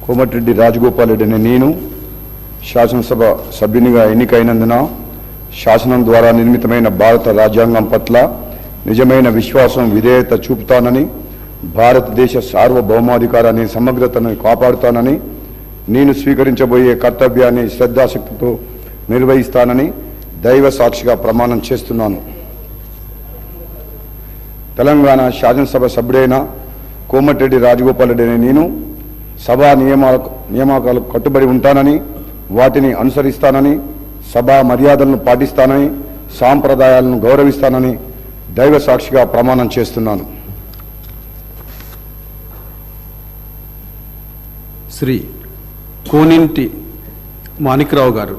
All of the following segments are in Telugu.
కోమటిరెడ్డి రాజగోపాల్ రెడ్డి అనే నేను శాసనసభ సభ్యునిగా ఎన్నికైనందున శాసనం ద్వారా నిర్మితమైన భారత రాజ్యాంగం పట్ల నిజమైన విశ్వాసం విధేయత చూపుతానని, భారతదేశ సార్వభౌమాధికారాన్ని సమగ్రతను కాపాడుతానని, నేను స్వీకరించబోయే కర్తవ్యాన్ని శ్రద్ధాశక్తితో నిర్వహిస్తానని దైవ సాక్షిగా ప్రమాణం చేస్తున్నాను. తెలంగాణ శాసనసభ సభ్యుడైన కోమటిరెడ్డి రాజగోపాల్ రెడ్డి అనే నేను సభా నియామకాలకు కట్టుబడి ఉంటానని, వాటిని అనుసరిస్తానని, సభా మర్యాదలను పాటిస్తానని, సాంప్రదాయాలను గౌరవిస్తానని దైవ సాక్షిగా ప్రమాణం చేస్తున్నాను. శ్రీ కోనింటి మాణిక్రావు గారు.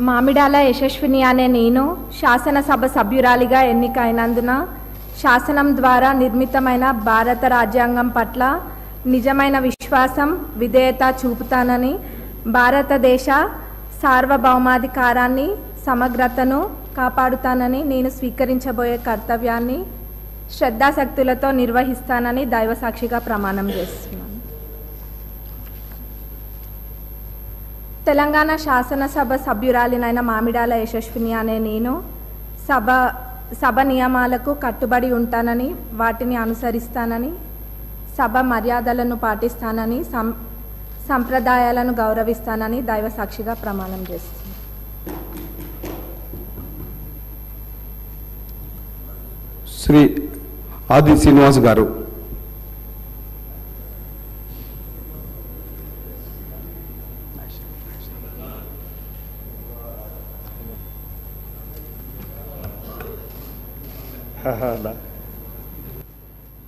మామిడాల యశస్విని అనే నేను శాసనసభ సభ్యురాలిగా ఎన్నికైనందున శాసనం ద్వారా నిర్మితమైన భారత రాజ్యాంగం పట్ల నిజమైన విశ్వాసం విధేయత చూపుతానని, భారతదేశ సార్వభౌమాధికారాన్ని సమగ్రతను కాపాడుతానని, నేను స్వీకరించబోయే కర్తవ్యాన్ని శ్రద్ధాశక్తులతో నిర్వహిస్తానని దైవసాక్షిగా ప్రమాణం చేస్తున్నాను. తెలంగాణ శాసనసభ సభ్యురాలినైన మామిడాల యశస్విని అనే నేను సభ నియమాలకు కట్టుబడి ఉంటానని, వాటిని అనుసరిస్తానని, సభ మర్యాదలను పాటిస్తానని, సంప్రదాయాలను గౌరవిస్తానని దైవ సాక్షిగా ప్రమాణం చేస్తున్నాను. శ్రీ ఆది శ్రీనివాస్ గారు.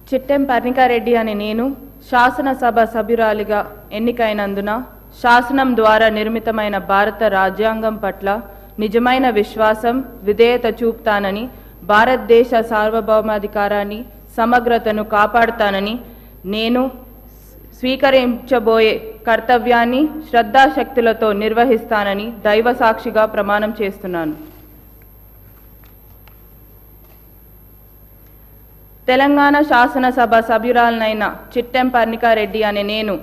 చిట్టెం పర్ణికారెడ్డి అనే నేను శాసనసభ సభ్యురాలిగా ఎన్నికైనందున శాసనం ద్వారా నిర్మితమైన భారత రాజ్యాంగం పట్ల నిజమైన విశ్వాసం విధేయత చూపుతానని, భారతదేశ సార్వభౌమాధికారాన్ని సమగ్రతను కాపాడుతానని, నేను స్వీకరించబోయే కర్తవ్యాన్ని శ్రద్ధాశక్తులతో నిర్వహిస్తానని దైవ సాక్షిగా ప్రమాణం చేస్తున్నాను. తెలంగాణ శాసనసభ సభ్యురాలనైన చిట్టెం పర్ణికారెడ్డి అనే నేను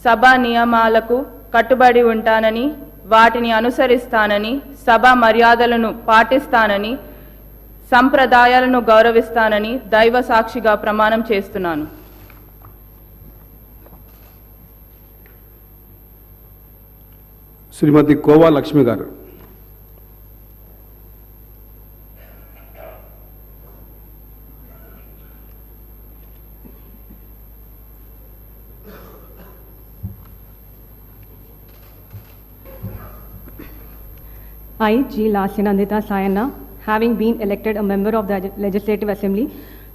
సభా నియమాలకు కట్టుబడి ఉంటానని, వాటిని అనుసరిస్తానని, సభా మర్యాదలను పాటిస్తానని, సంప్రదాయాలను గౌరవిస్తానని దైవ సాక్షిగా ప్రమాణం చేస్తున్నాను. శ్రీమతి కోవా లక్ష్మి గారు. I, G. Lasyanandita Sayana, having been elected a member of the Legislative Assembly,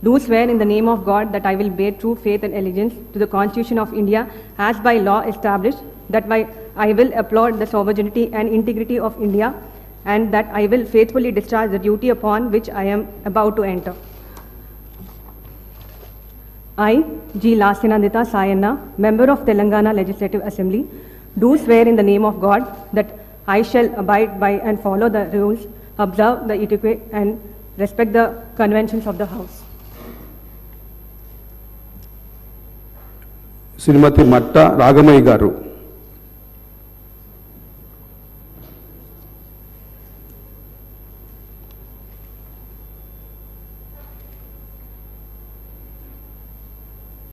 do swear in the name of God that I will bear true faith and allegiance to the Constitution of India as by law established, that I will uphold the sovereignty and integrity of India, and that I will faithfully discharge the duty upon which I am about to enter. I, G. Lasyanandita Sayana, member of Telangana Legislative Assembly, do swear in the name of God that I shall abide by and follow the rules, observe the etiquette, and respect the conventions of the House. శ్రీమతి మట్ట రాగమయ్య గారు.